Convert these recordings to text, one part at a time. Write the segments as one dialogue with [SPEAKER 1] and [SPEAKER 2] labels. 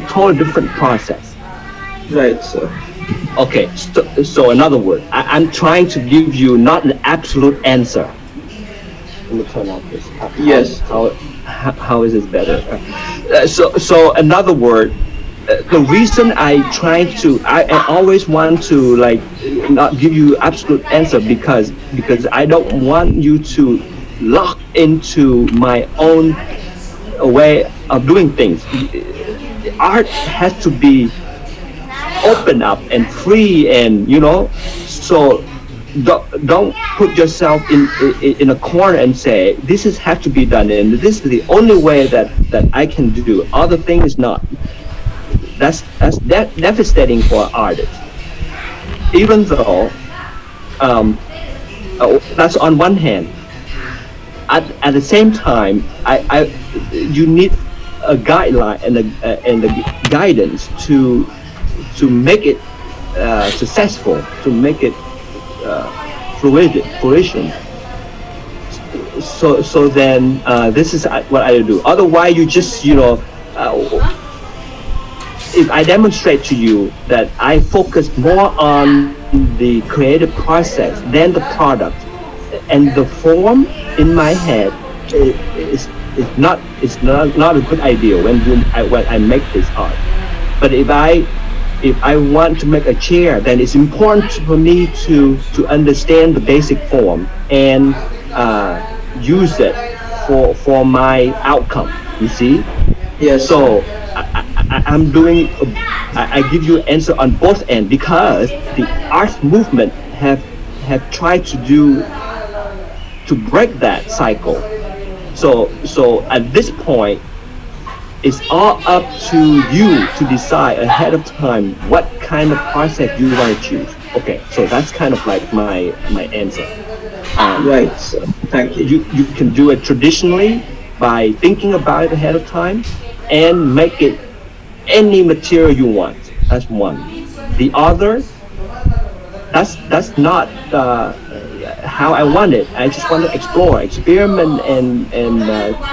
[SPEAKER 1] totally different process.
[SPEAKER 2] Right, sir.
[SPEAKER 1] Okay, so in other words, I'm trying to give you not an absolute answer. Let me turn off this.
[SPEAKER 2] Yes.
[SPEAKER 1] How is this better? So in other words, the reason I always want to like not give you absolute answer because I don't want you to lock into my own way of doing things. Art has to be open up and free, and so don't put yourself in a corner and say this is have to be done and this is the only way that I can do. Other thing is not. That's devastating for artists. Even though that's on one hand. At the same time, you need a guideline and a guidance to make it successful, to make it fruition. So then this is what I do. Otherwise, you just if I demonstrate to you that I focus more on the creative process than the product, and the form in my head is not a good idea when I make this art. But if I want to make a chair, then it's important for me to understand the basic form and use it for my outcome. You see?
[SPEAKER 2] Yes.
[SPEAKER 1] So I'm doing. I give you an answer on both ends because the art movement have tried to break that cycle. So at this point, it's all up to you to decide ahead of time what kind of process you want to choose. Okay, so that's kind of like my answer.
[SPEAKER 2] Right, sir. Thank you.
[SPEAKER 1] You can do it traditionally by thinking about it ahead of time and make it any material you want. That's one. The other, that's not how I want it. I just want to explore, experiment, and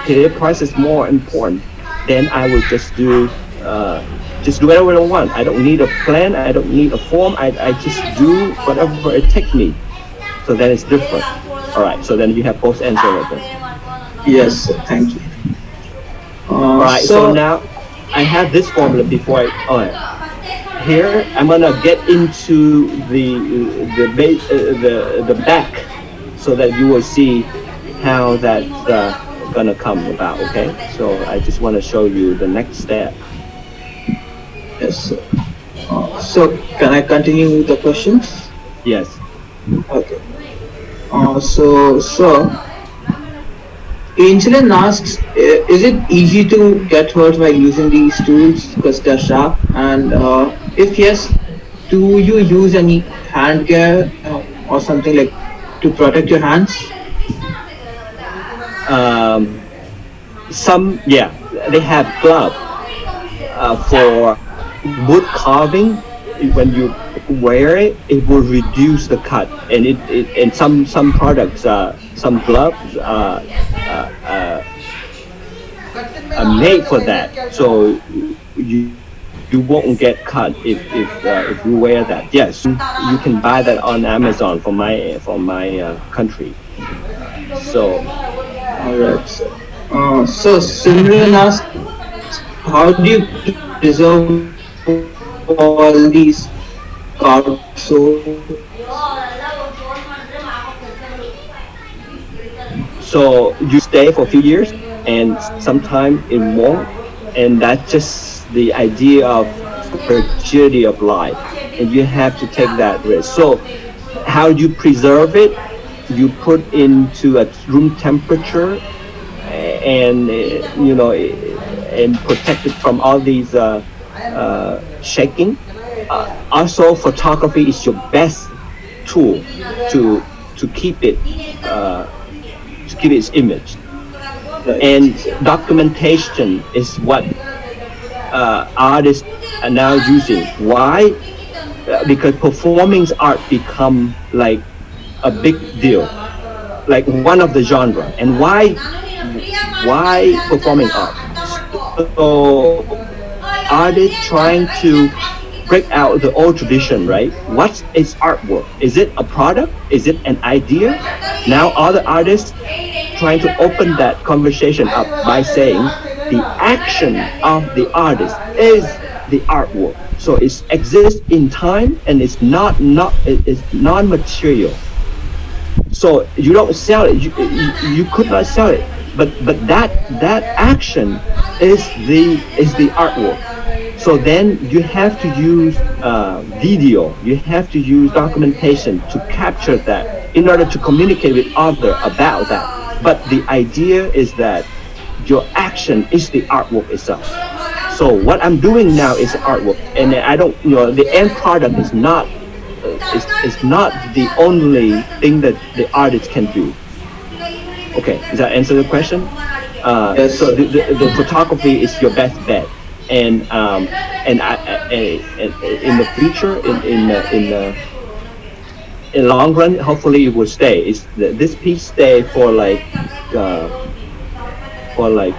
[SPEAKER 1] creative process more important. Then I will just do whatever I want. I don't need a plan. I don't need a form. I just do whatever it takes me. So then it's different. All right. So then you have both answers right there.
[SPEAKER 2] Yes, sir. Thank you.
[SPEAKER 1] All right. So now I have this formula before here I'm gonna get into the back so that you will see how that's gonna come about. Okay, so I just want to show you the next step.
[SPEAKER 2] Yes, sir. So can I continue with the questions?
[SPEAKER 1] Yes.
[SPEAKER 2] Okay. So Insulin asks, is it easy to get hurt by using these tools because they're sharp? And if yes, do you use any hand gear or something like to protect your hands?
[SPEAKER 1] They have gloves for wood carving. When you wear it, it will reduce the cut, and and some products, some gloves are made for that, so you won't get cut if you wear that. Yes, you can buy that on Amazon from my country. So,
[SPEAKER 2] alright. So Simran asks, how do you preserve all these cards?
[SPEAKER 1] So you stay for a few years, and sometimes it won't, and that's just the idea of fragility of life, and you have to take that risk. So how you preserve it? You put into a room temperature, and and protect it from all these shaking. Also, photography is your best tool to keep it its image, and documentation is what artists are now using. Why? Because performing art become like a big deal, like one of the genre. And why performing art? So artist trying to break out the old tradition, right? What is artwork? Is it a product? Is it an idea? Now other artists trying to open that conversation up by saying the action of the artist is the artwork. So it exists in time and it's not it is non-material. So you don't sell it. You could not sell it. But that action is the artwork. So then you have to use video. You have to use documentation to capture that in order to communicate with other about that. But the idea is that your action is the artwork itself. So what I'm doing now is artwork, and I don't, the end product is not the only thing that the artist can do. Okay, does that answer the question?
[SPEAKER 2] Yes.
[SPEAKER 1] So the photography is your best bet, and in the future, in long run, hopefully it will stay. This piece stay uh, for like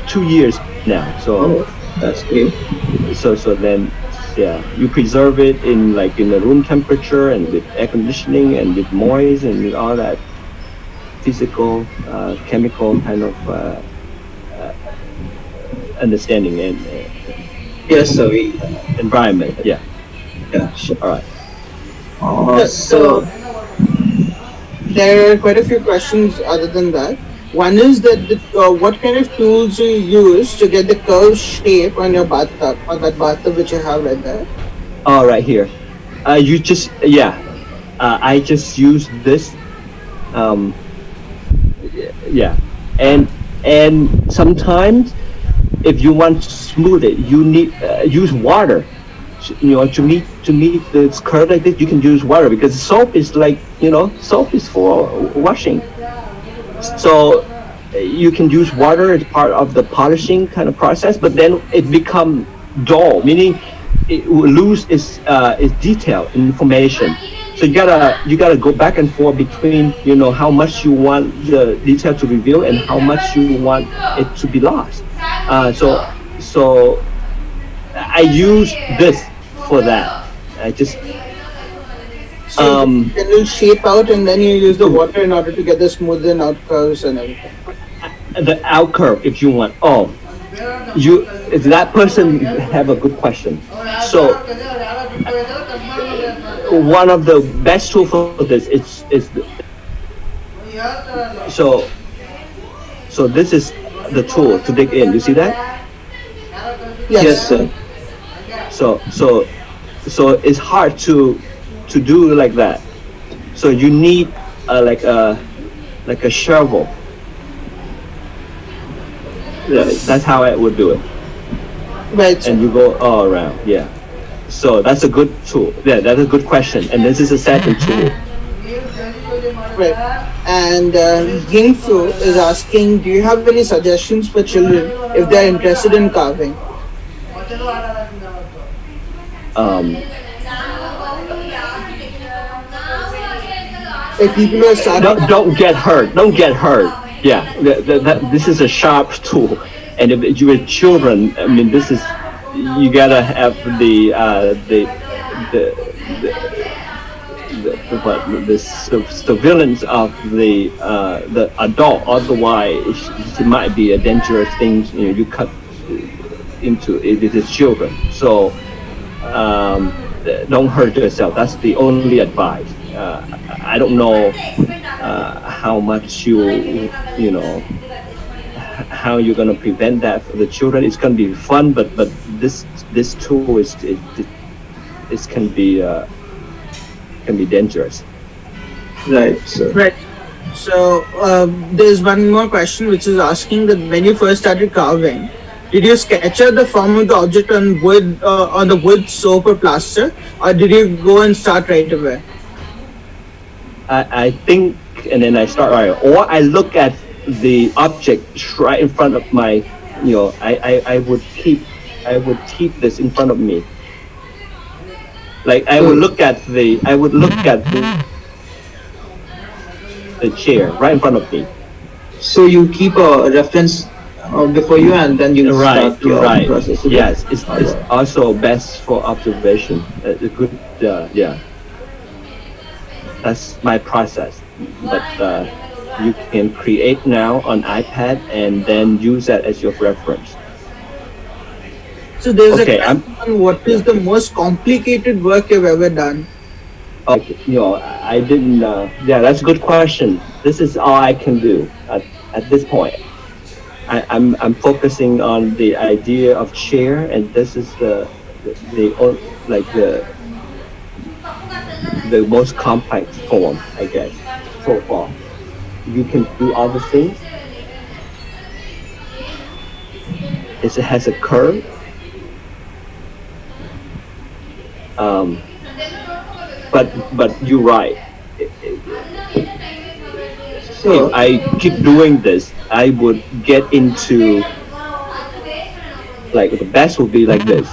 [SPEAKER 1] 2 years now. So
[SPEAKER 2] Oh, that's great.
[SPEAKER 1] so then yeah, you preserve it in the room temperature and with air conditioning and with moist and with all that physical chemical kind of understanding and
[SPEAKER 2] Yes, sir. We,
[SPEAKER 1] environment. Yeah.
[SPEAKER 2] yeah, sure.
[SPEAKER 1] All right.
[SPEAKER 2] So,
[SPEAKER 3] There are quite a few questions other than that. One is that what kind of tools you use to get the curve shape on your bathtub, on that bathtub which you have right there.
[SPEAKER 1] All right here. You just yeah. I just use this. Um, yeah, and sometimes if you want to smooth it, you need use water. To meet this curve like this, you can use water because soap is soap is for washing. So you can use water as part of the polishing kind of process, but then it become dull, meaning it will lose its detail information. So you gotta go back and forth between how much you want the detail to reveal and how much you want it to be lost. So I use this for that. I just
[SPEAKER 3] So then you'll shape out and then you use the water in order to get the smoothen out curves and everything.
[SPEAKER 1] the out curve if you want. Oh, you if that person have a good question. So one of the best tool for this so so this is the tool to dig in. You see that?
[SPEAKER 2] yes, sir.
[SPEAKER 1] So it's hard to do like that. So you need like a shovel. Yeah, that's how I would do it.
[SPEAKER 3] Right.
[SPEAKER 1] And you go all around. Yeah. So that's a good tool. Yeah, that's a good question. And this is a second tool.
[SPEAKER 3] Right. And Yingfu is asking, do you have any suggestions for children if they're interested in carving?
[SPEAKER 1] Um,
[SPEAKER 3] Like people who are starting.
[SPEAKER 1] don't get hurt. Don't get hurt. Yeah. This is a sharp tool. And if you're children, I mean, you gotta have the surveillance of the adult. Otherwise, it might be a dangerous thing. You cut into it. It is children. So don't hurt yourself. That's the only advice. I don't know how much how you're gonna prevent that for the children. It's gonna be fun, but this tool is can be dangerous.
[SPEAKER 2] Right, sir.
[SPEAKER 3] Right. So there's one more question which is asking that when you first started carving, did you sketch out the form of the object on wood, on the wood, soap, or plaster, or did you go and start right away?
[SPEAKER 1] I think, and then I start right, or I look at the object right in front of my, I would keep this in front of me. Like I would look at the chair right in front of me.
[SPEAKER 2] So you keep a reference before you, and then you
[SPEAKER 1] Right,
[SPEAKER 2] start your
[SPEAKER 1] right.
[SPEAKER 2] process. Okay.
[SPEAKER 1] Yes, it's
[SPEAKER 2] Alright.
[SPEAKER 1] also best for observation. A good, yeah, that's my process. But you can create now on iPad and then use that as your reference.
[SPEAKER 3] So there's a
[SPEAKER 1] Okay,
[SPEAKER 3] question on what is
[SPEAKER 1] yeah.
[SPEAKER 3] the most complicated work you've ever done.
[SPEAKER 1] I didn't. Yeah, that's a good question. This is all I can do at this point. I'm focusing on the idea of chair, and this is like the most complex form, I guess, so far. You can do other things. It has a curve. Um, but you're right. If
[SPEAKER 2] So,
[SPEAKER 1] I keep doing this, I would get into like the best would be like this,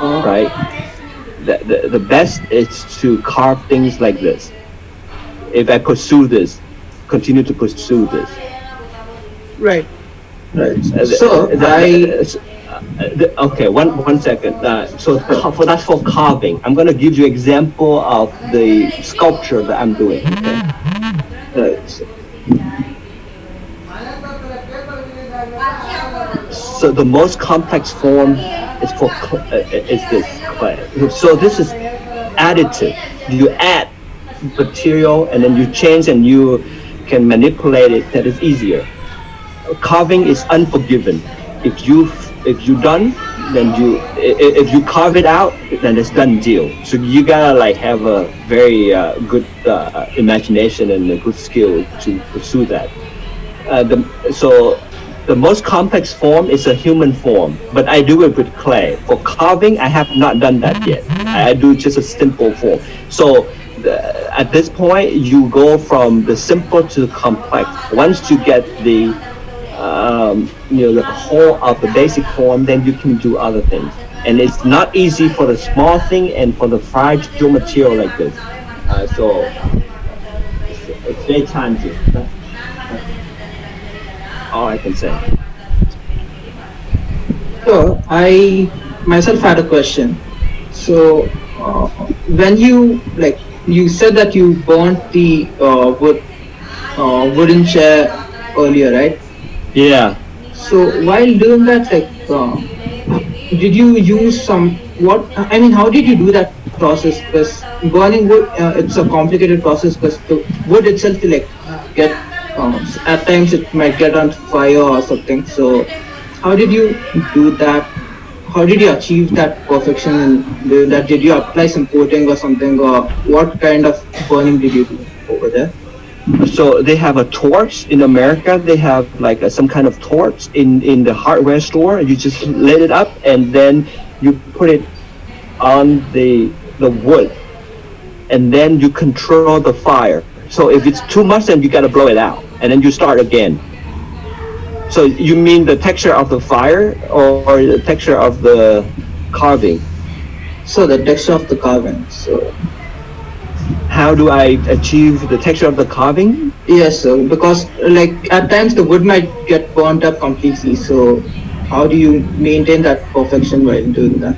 [SPEAKER 2] uh,
[SPEAKER 1] right? The best is to carve things like this. If I pursue this, continue to pursue this.
[SPEAKER 3] Right.
[SPEAKER 2] right.
[SPEAKER 1] Uh,
[SPEAKER 2] So
[SPEAKER 1] the,
[SPEAKER 2] I
[SPEAKER 1] okay, one second. For that's for carving. I'm gonna give you example of the sculpture that I'm doing. Okay.
[SPEAKER 2] right.
[SPEAKER 1] So the most complex form is this clay. So this is additive. You add material and then you change and you can manipulate it. That is easier. Carving is unforgiven. If you done, then if you carve it out, then it's done deal. So you gotta like have a very good imagination and a good skill to pursue that. So the most complex form is a human form, but I do it with clay. For carving, I have not done that yet. I do just a simple form. So at this point, you go from the simple to the complex. Once you get the whole of the basic form, then you can do other things. And it's not easy for the small thing and for the fragile material like this. So it's very challenging. That's all I can say.
[SPEAKER 2] So I myself had a question. So when you you said that you burnt the wooden chair earlier, right?
[SPEAKER 1] Yeah.
[SPEAKER 2] So while doing that, did you use some what? I mean, how did you do that process? Because burning wood, it's a complicated process. Because the wood itself, get at times it might get on fire or something. So how did you do that? How did you achieve that perfection in doing that? Did you apply some coating or something, or what kind of burning did you do over there?
[SPEAKER 1] So they have a torch in America. They have like some kind of torch in the hardware store. You just lit it up and then you put it on the wood, and then you control the fire. So if it's too much, then you gotta blow it out, and then you start again. So you mean the texture of the fire or the texture of the carving?
[SPEAKER 2] So the texture of the carving. So
[SPEAKER 1] How do I achieve the texture of the carving?
[SPEAKER 2] yes, so because at times the wood might get burnt up completely. So how do you maintain that perfection while doing that?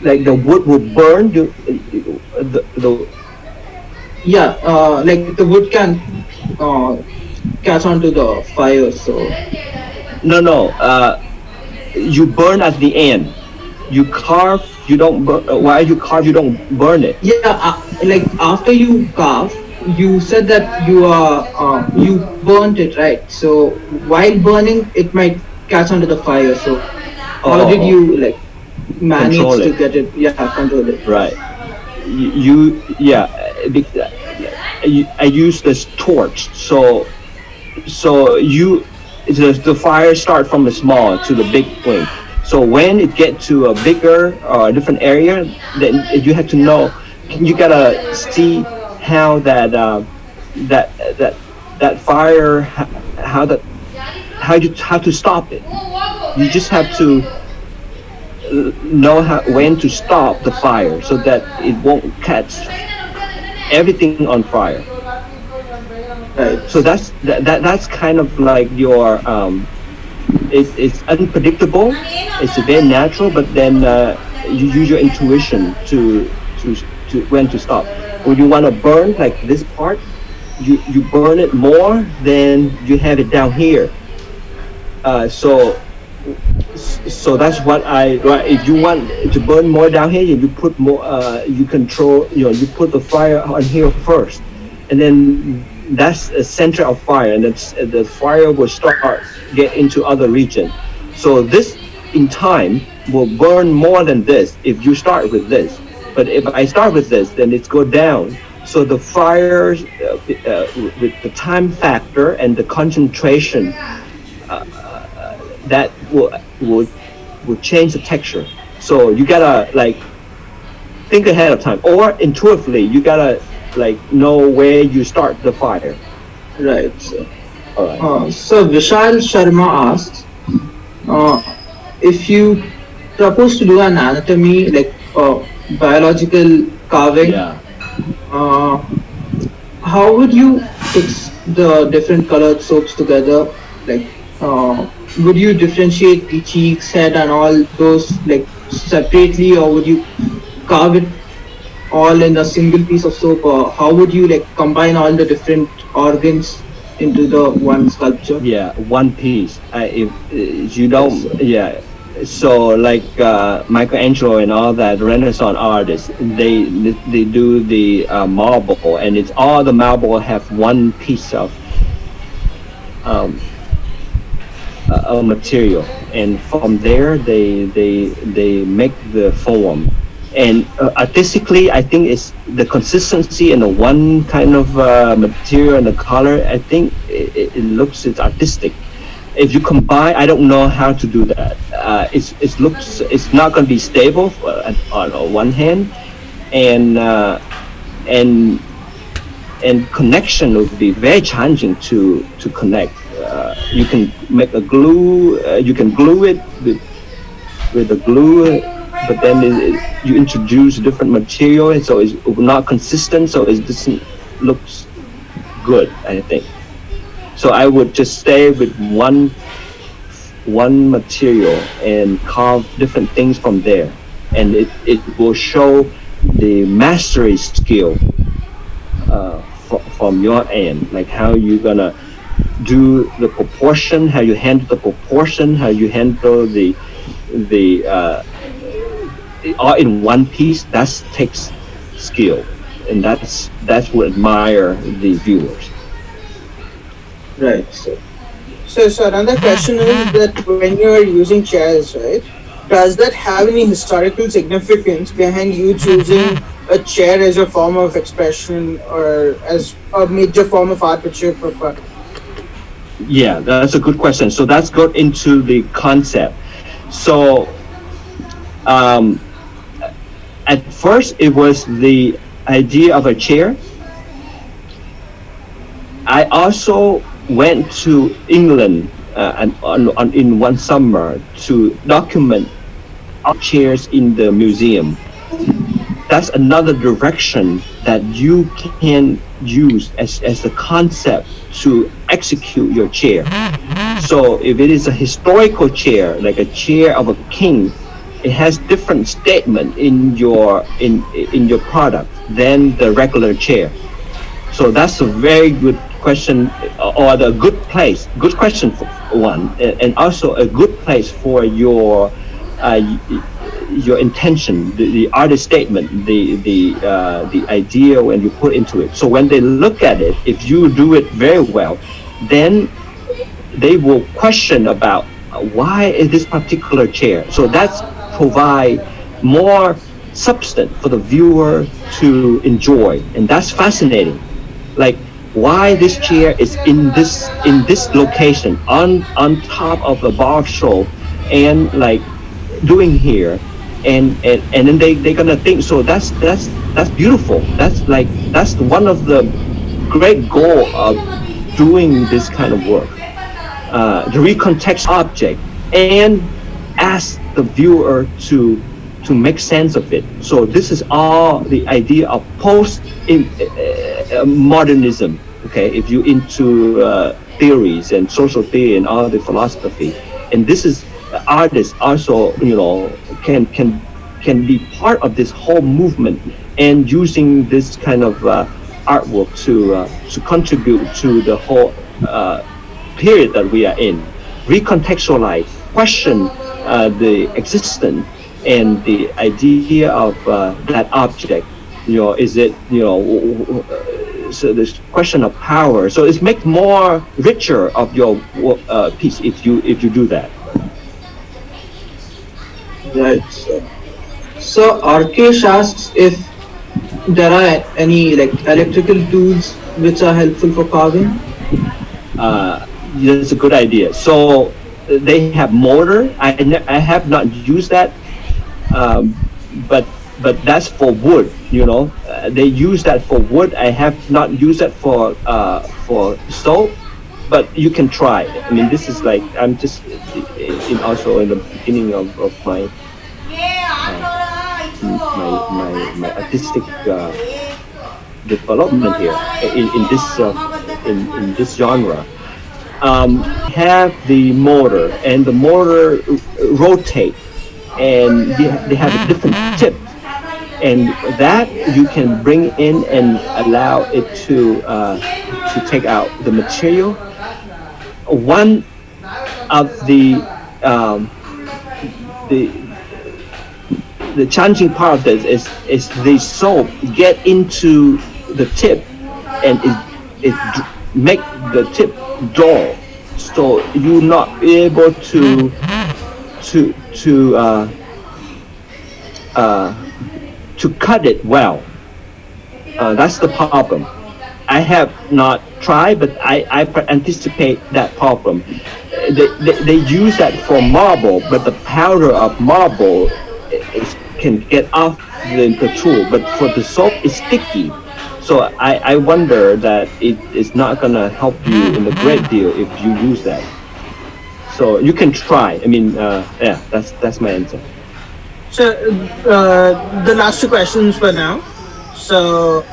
[SPEAKER 1] Like the wood will burn. The
[SPEAKER 2] Yeah, like the wood can uh, catch onto the fire. So
[SPEAKER 1] no. You burn at the end. You carve. You don't burn. While you carve, you don't burn it.
[SPEAKER 2] yeah, like after you carve, you said that you burnt it, right? So while burning, it might catch onto the fire. So how did
[SPEAKER 1] Oh,
[SPEAKER 2] you manage
[SPEAKER 1] control
[SPEAKER 2] to
[SPEAKER 1] it.
[SPEAKER 2] get it? Yeah, control it.
[SPEAKER 1] Right. Yeah. I use this torch. So the fire start from the small to the big flame. So when it get to a bigger or a different area, then you have to know. You gotta see how that that that fire how to stop it. You just have to know when to stop the fire so that it won't catch everything on fire.
[SPEAKER 2] Right.
[SPEAKER 1] So that's kind of like your it's unpredictable. It's very natural, but then you use your intuition to to when to stop. When you want to burn like this part, you burn it more than you have it down here. So so that's what I right. If you want to burn more down here, you put more. You control. You put the fire on here first, and then that's a center of fire, and the fire will start get into other region. So this in time will burn more than this if you start with this. But if I start with this, then it's go down. So the fires with the time factor and the concentration that will will change the texture. So you gotta like think ahead of time, or intuitively you gotta like know where you start the fire.
[SPEAKER 2] Right. So,
[SPEAKER 1] All right.
[SPEAKER 2] so Vishal Sharma asks, if you propose to do an anatomy like biological carving,
[SPEAKER 1] Yeah.
[SPEAKER 2] uh, how would you fix the different colored soaps together? Like, would you differentiate the cheeks, head, and all those like separately, or would you carve it all in a single piece of soap, or how would you like combine all the different organs into the one sculpture?
[SPEAKER 1] Yeah, one piece. If you
[SPEAKER 2] Yes,
[SPEAKER 1] don't,
[SPEAKER 2] sir.
[SPEAKER 1] yeah. So like Michelangelo and all that Renaissance artists, they do the marble, and it's all the marble have one piece of um, a material, and from there they make the form. And artistically, I think it's the consistency and the one kind of material and the color. I think it looks it's artistic. If you combine, I don't know how to do that. It looks it's not going to be stable on one hand, and and and connection would be very challenging to connect. You can make a glue. You can glue it with the glue, but then you introduce different material, and so it's not consistent. So it doesn't looks good, I think. So I would just stay with one material and carve different things from there, and it will show the mastery skill from your end, like how you gonna do the proportion, how you handle the proportion, how you handle the all in one piece. That takes skill, and that's what admire the viewers.
[SPEAKER 2] Right. So,
[SPEAKER 3] So another question is that when you are using chairs, right? Does that have any historical significance behind you choosing a chair as a form of expression or as a major form of art which you prefer?
[SPEAKER 1] Yeah, that's a good question. So that's got into the concept. So um, at first it was the idea of a chair. I also went to England in one summer to document art chairs in the museum. That's another direction that you can use as a concept to execute your chair. So if it is a historical chair, like a chair of a king, it has different statement in your product than the regular chair. So that's a very good question, or the good question for one, and also a good place for uh, your intention, the artist statement, the idea when you put into it. So when they look at it, if you do it very well, then they will question about why is this particular chair. So that's provide more substance for the viewer to enjoy, and that's fascinating. Like why this chair is in this location on top of the bar show, and like doing here, and then they're gonna think. So that's beautiful. That's one of the great goal of doing this kind of work, to recontext object and ask the viewer to make sense of it. So this is all the idea of post in modernism. Okay, if you into theories and social theory and all the philosophy, and this is artists also, can be part of this whole movement, and using this kind of artwork to contribute to the whole period that we are in, recontextualize, question the existence and the idea of that object. Is it, so this question of power. So it makes more richer of your piece if you do that.
[SPEAKER 2] Right. So Arkesh asks if there are any like electrical tools which are helpful for carving.
[SPEAKER 1] That's a good idea. So they have motor. I have not used that, um, but that's for wood. They use that for wood. I have not used that for stove, but you can try. I mean, this is like I'm just also in the beginning of my artistic development here in this genre. Have the motor, and the motor rotate, and they have a different tip, and that you can bring in and allow it to take out the material. One of the the challenging part of this is the soap get into the tip, and it make the tip dull, so you're not able to cut it well. That's the problem. I have not tried, but I anticipate that problem. They use that for marble, but the powder of marble can get off the tool. But for the soap, it's sticky. So I wonder that it is not gonna help you in a great deal if you use that. So you can try. I mean, yeah, that's my answer.
[SPEAKER 3] So the last two questions for now. So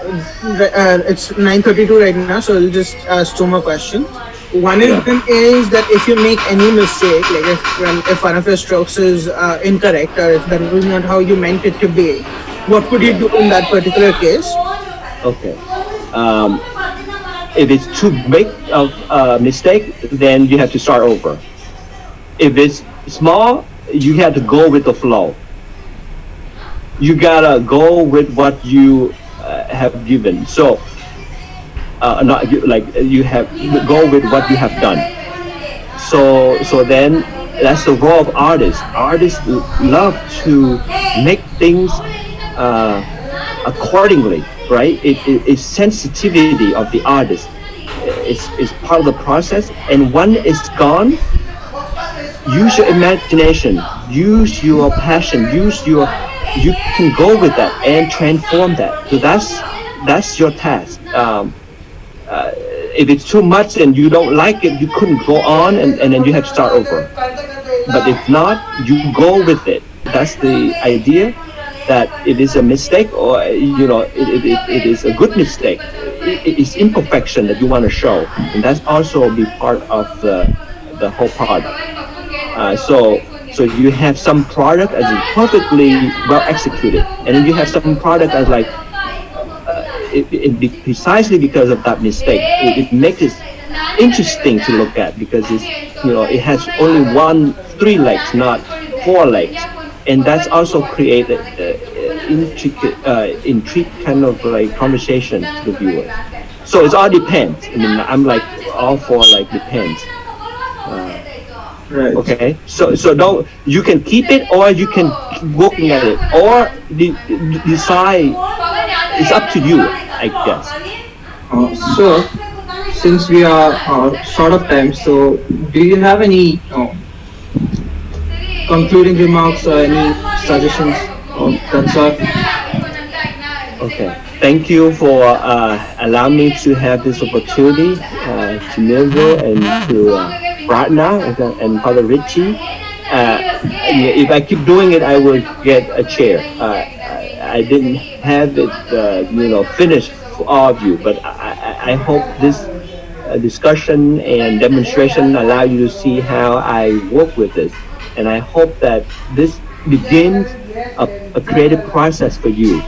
[SPEAKER 3] it's 9:32 right now. So we'll just ask two more questions. One is that if you make any mistake, like if one of your strokes is incorrect, or if that was not how you meant it to be, what could you do in that particular case?
[SPEAKER 1] Okay. If it's too big of a mistake, then you have to start over. If it's small, you have to go with the flow. You gotta go with what you have given. So, not like you have go with what you have done. So then that's the role of artists. Artists love to make things accordingly, right? It's sensitivity of the artist. It's part of the process, and when it's gone, use your imagination, use your passion, you can go with that and transform that. So that's your task. If it's too much and you don't like it, you couldn't go on, and then you have to start over. But if not, you go with it. That's the idea. That it is a mistake, or it is a good mistake. It is imperfection that you want to show, and that's also be part of the whole product. So you have some product as perfectly well executed, and then you have some product as like precisely because of that mistake. It makes it interesting to look at, because it has only three legs, not four legs. And that's also created intrigue kind of like conversation to the viewer. So it all depends. I mean, I'm like all for like depends.
[SPEAKER 2] Right.
[SPEAKER 1] Okay. So don't, you can keep it, or you can keep looking at it, or decide. It's up to you, I guess.
[SPEAKER 2] So since we are short of time, so do you have any concluding remarks or any suggestions of that sort?
[SPEAKER 1] Okay. Thank you for allowing me to have this opportunity to Millville and to Pratna and Father Richie. If I keep doing it, I will get a chair. I didn't have it, finished for all of you, but I hope this discussion and demonstration allow you to see how I work with this. And I hope that this begins a creative process for you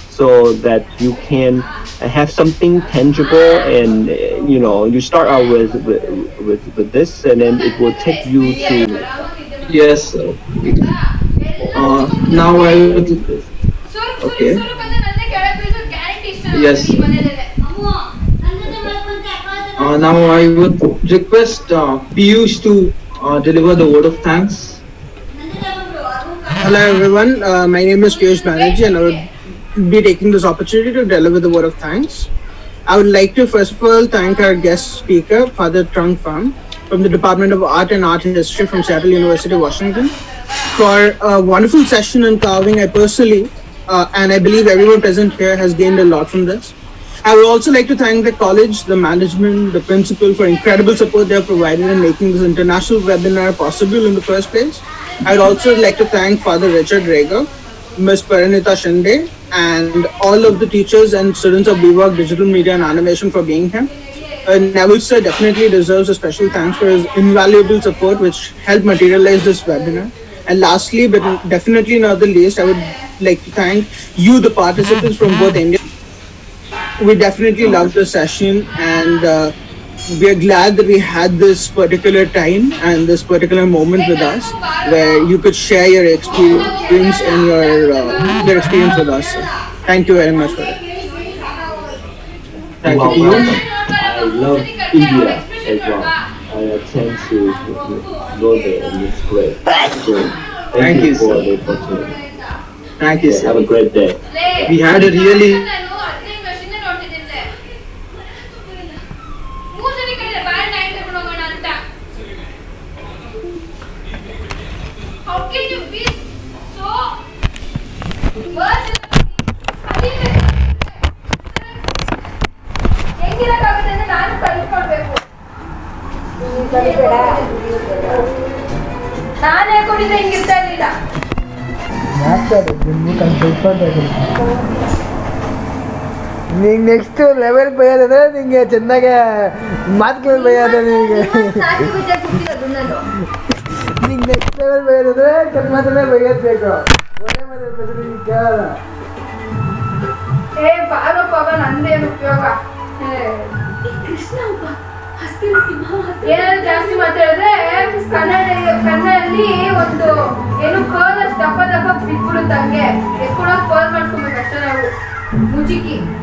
[SPEAKER 1] so that you can have something tangible and you start out with this and then it will take you to
[SPEAKER 2] Yes. Now I would. Okay. Yes. Now I would request Piyush to deliver the word of thanks.
[SPEAKER 3] Hello everyone, my name is Piyush Banerjee and I would be taking this opportunity to deliver the word of thanks. I would like to first of all thank our guest speaker, Father Trung Pham, from the Department of Art and Art History from Seattle University, Washington, for a wonderful session on carving. I personally, and I believe everyone present here has gained a lot from this. I would also like to thank the college, the management, the principal for incredible support they have provided in making this international webinar possible in the first place. I would also like to thank Father Richard Rager, Ms. Parinita Shinde, and all of the teachers and students of BWOG Digital Media and Animation for being here. Neville sir definitely deserves a special thanks for his invaluable support which helped materialize this webinar. And lastly, but definitely not the least, I would like to thank you, the participants from both India. We definitely loved the session and we are glad that we had this particular time and this particular moment with us where you could share your experience and your experience with us. Thank you very much for that.
[SPEAKER 1] Thank you. I love India as well. I tend to go there and it's great. So thank you for the opportunity.
[SPEAKER 2] Thank you, sir.
[SPEAKER 1] Have a great day.
[SPEAKER 2] We had a really
[SPEAKER 4] How can you be so ಹೆಂಗಿರಕ್ಕಾಗುತ್ತೆ ಅಂದ್ರೆ ನಾನು ಕಲ್ತ್ಕೊಳ್ಬೇಕು. ನಾನು ಹೇಳ್ಕೊಂಡಿದ್ರೆ ಹಿಂಗಿರ್ತಾ ಇರ್ಲಿಲ್ಲ.
[SPEAKER 5] ನಿಂಗೆ next level ಬೈಯೋದಂದ್ರೆ ನಿಂಗೆ ಚೆನ್ನಾಗೆ ಮಾತುಗಳು ಬೈಯೋದು ನಿನಗೆ ನಿಂಗೆ ನೆಕ್ಸ್ಟ್ ಲೆವೆಲ್ ಬೈಯೋದಂದ್ರೆ ಕೆಟ್ಟ ಮಾತನ್ನೇ ಬೈಯೋದ್ಬೇಕು. ಒಳ್ಳೆ ಮಾತಾಡ್ಬೇಕು ನಿಂಗೆ ಕೇಳಲ್ಲ.
[SPEAKER 4] ಬಾರಪ್ಪಾಗ ನಂದೇನು ಉಪಯೋಗ. ಏನಾದ್ರು ಜಾಸ್ತಿ ಮಾತಾಡಿದ್ರೆ ಕನ್ನಡಲ್ಲಿ ಒಂದು ಏನು ಕರ್ಲ್ ದಪ್ಪ ಬಿಟ್ಬಿಡುತ್ತಂಗೆ ಎತ್ಕೊಳಕ್ ಕರ್ಲ್ ಮಾಡ್ಕೊಬೇಕು ಅಷ್ಟೇ ನಾವು ಮುಜಿಕಿ.